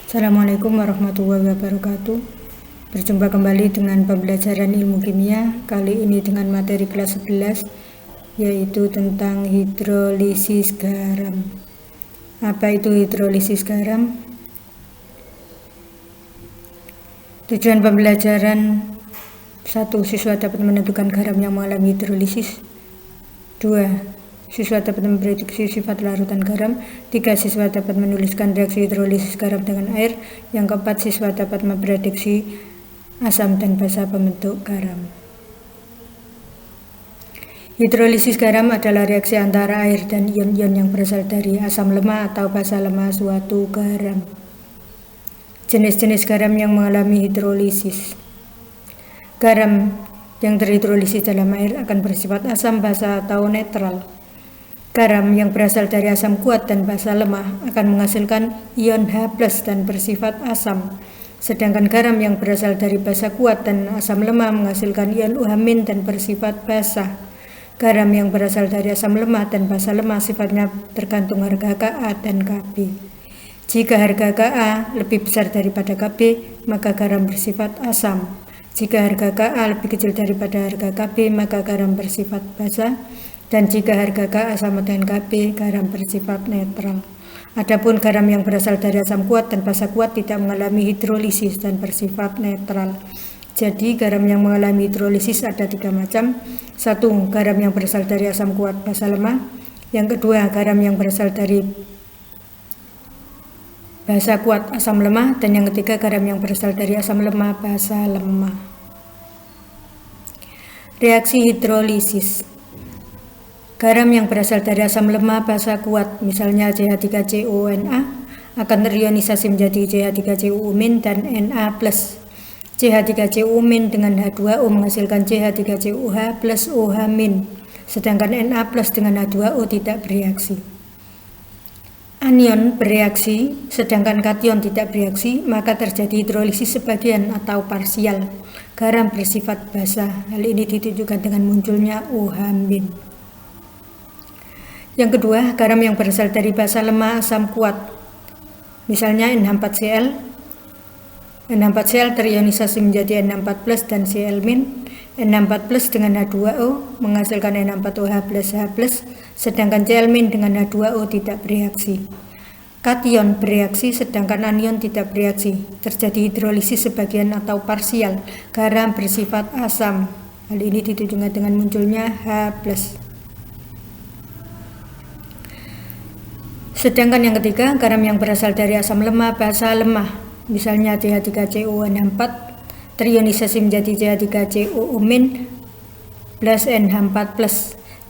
Assalamualaikum warahmatullahi wabarakatuh. Berjumpa kembali dengan pembelajaran ilmu kimia. Kali ini dengan materi kelas 11, yaitu tentang hidrolisis garam. Apa itu hidrolisis garam? Tujuan pembelajaran: 1. Siswa dapat menentukan garam yang mengalami hidrolisis. 2. Siswa dapat memprediksi sifat larutan garam. 3. Siswa dapat menuliskan reaksi hidrolisis garam dengan air. Yang keempat, siswa dapat memprediksi asam dan basa pembentuk garam. Hidrolisis garam adalah reaksi antara air dan ion-ion yang berasal dari asam lemah atau basa lemah suatu garam. Jenis-jenis garam yang mengalami hidrolisis. Garam yang terhidrolisis dalam air akan bersifat asam, basa, atau netral. Garam yang berasal dari asam kuat dan basa lemah akan menghasilkan ion H+ dan bersifat asam. Sedangkan garam yang berasal dari basa kuat dan asam lemah menghasilkan ion OH- dan bersifat basa. Garam yang berasal dari asam lemah dan basa lemah sifatnya tergantung harga Ka dan Kb. Jika harga Ka lebih besar daripada Kb, maka garam bersifat asam. Jika harga Ka lebih kecil daripada harga Kb, maka garam bersifat basa. Dan jika harga Ka sama dengan Kb, garam bersifat netral. Adapun garam yang berasal dari asam kuat dan basa kuat tidak mengalami hidrolisis dan bersifat netral. Jadi garam yang mengalami hidrolisis ada 3 macam. 1. Garam yang berasal dari asam kuat basa lemah. Yang kedua, garam yang berasal dari basa kuat asam lemah. Dan yang ketiga, garam yang berasal dari asam lemah basa lemah. Reaksi hidrolisis. Garam yang berasal dari asam lemah basa kuat, misalnya CH3CONa, akan terionisasi menjadi CH3COO- dan Na+. CH3COO- dengan H2O menghasilkan CH3COH plus OH-, sedangkan Na+ dengan H2O tidak bereaksi. Anion bereaksi, sedangkan kation tidak bereaksi, maka terjadi hidrolisis sebagian atau parsial. Garam bersifat basa, hal ini ditunjukkan dengan munculnya OH-. Yang kedua, garam yang berasal dari basa lemah asam kuat, misalnya NH4Cl. NH4Cl terionisasi menjadi NH4+ dan Cl-. NH4+ dengan H2O menghasilkan NH4OH plus H+, sedangkan Cl- dengan H2O tidak bereaksi. Kation bereaksi, sedangkan anion tidak bereaksi. Terjadi hidrolisis sebagian atau parsial. Garam bersifat asam. Hal ini ditunjukkan dengan munculnya H+. Sedangkan yang ketiga, garam yang berasal dari asam lemah basa lemah, misalnya CH3CONH4 terionisasi menjadi CH3COO- plus NH4+.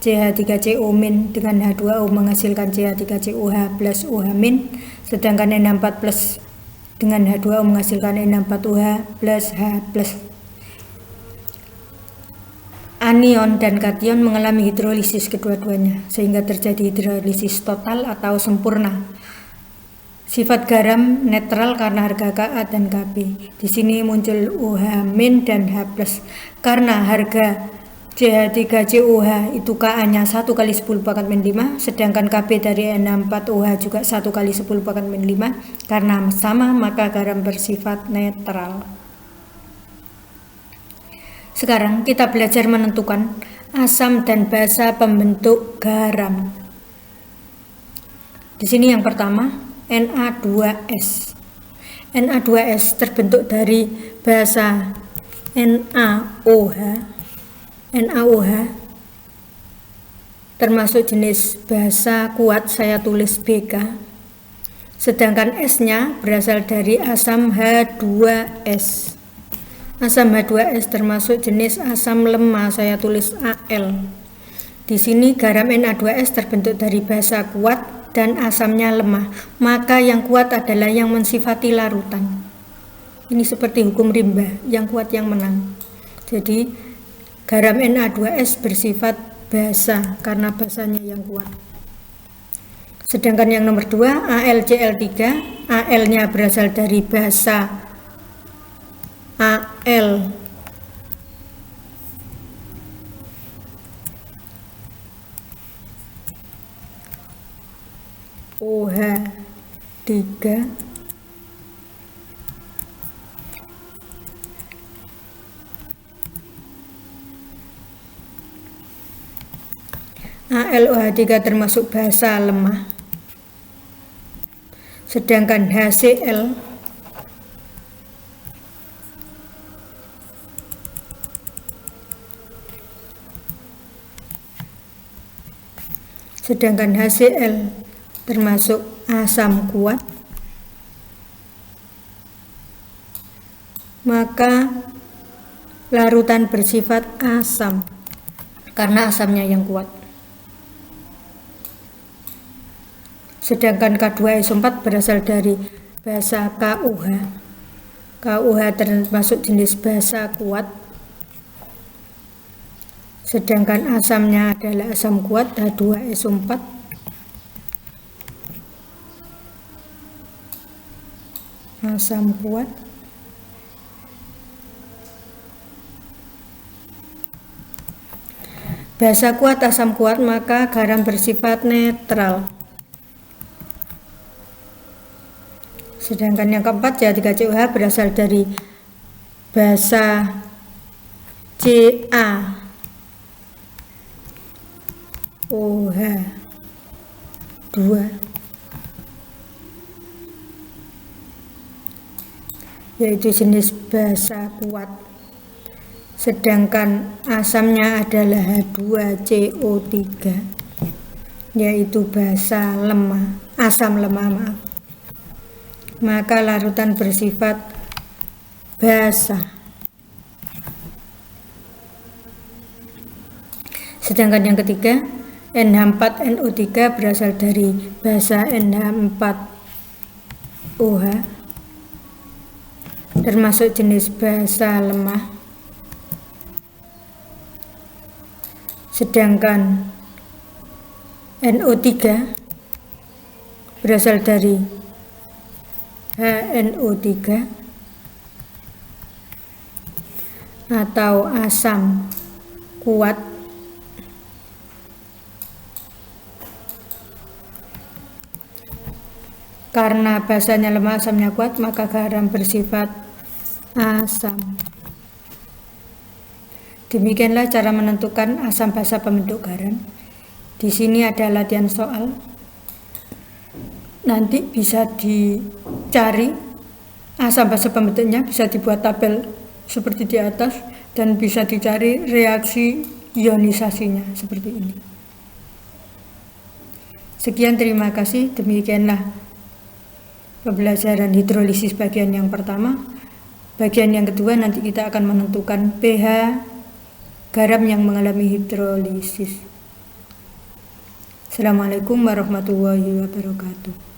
CH3COO- dengan H2O menghasilkan CH3COH plus OH-, sedangkan NH4+ dengan H2O menghasilkan NH4OH plus H+. Anion dan kation mengalami hidrolisis kedua-duanya, sehingga terjadi hidrolisis total atau sempurna. Sifat garam netral karena harga Ka dan Kb. Di sini muncul OH- dan H+. Karena harga CH3COH itu Ka-nya 1 kali 10⁻⁵, sedangkan Kb dari NH4OH juga 1 kali 10⁻⁵. Karena sama, maka garam bersifat netral. Sekarang kita belajar menentukan asam dan basa pembentuk garam. Di sini yang pertama, Na2S. Na2S terbentuk dari basa NaOH. NaOH termasuk jenis basa kuat, saya tulis Bk. Sedangkan S-nya berasal dari asam H2S. Asam H2S termasuk jenis asam lemah, saya tulis Al. Di sini garam Na2S terbentuk dari basa kuat dan asamnya lemah, maka yang kuat adalah yang mensifati larutan. Ini seperti hukum rimba, yang kuat yang menang. Jadi garam Na2S bersifat basa karena basanya yang kuat. Sedangkan yang nomor 2, AlCl3, Al-nya berasal dari basa Al. OH3 NaLOH3 termasuk basa lemah. Sedangkan HCl termasuk asam kuat, maka larutan bersifat asam karena asamnya yang kuat. Sedangkan K2SO4 berasal dari basa KOH. KOH termasuk jenis basa kuat. Sedangkan asamnya adalah asam kuat H2SO4. Asam kuat. Basa kuat, asam kuat, maka garam bersifat netral. Sedangkan yang keempat, CH3COH berasal dari basa CaOH2, yaitu jenis basa kuat. Sedangkan asamnya adalah H2CO3, yaitu basa lemah, asam lemah, maka larutan bersifat basa. Sedangkan yang ketiga, NH4NO3 berasal dari basa NH4OH, termasuk jenis basa lemah. Sedangkan NO3 berasal dari HNO3 atau asam kuat, karena basanya lemah, asamnya kuat, maka garam bersifat asam. Demikianlah cara menentukan asam basa pembentuk garam. Di sini ada latihan soal. Nanti bisa dicari asam basa pembentuknya, bisa dibuat tabel seperti di atas, dan bisa dicari reaksi ionisasinya seperti ini. Sekian, terima kasih. Demikianlah pembelajaran hidrolisis bagian yang pertama. Bagian yang kedua nanti kita akan menentukan pH garam yang mengalami hidrolisis. Assalamualaikum warahmatullahi wabarakatuh.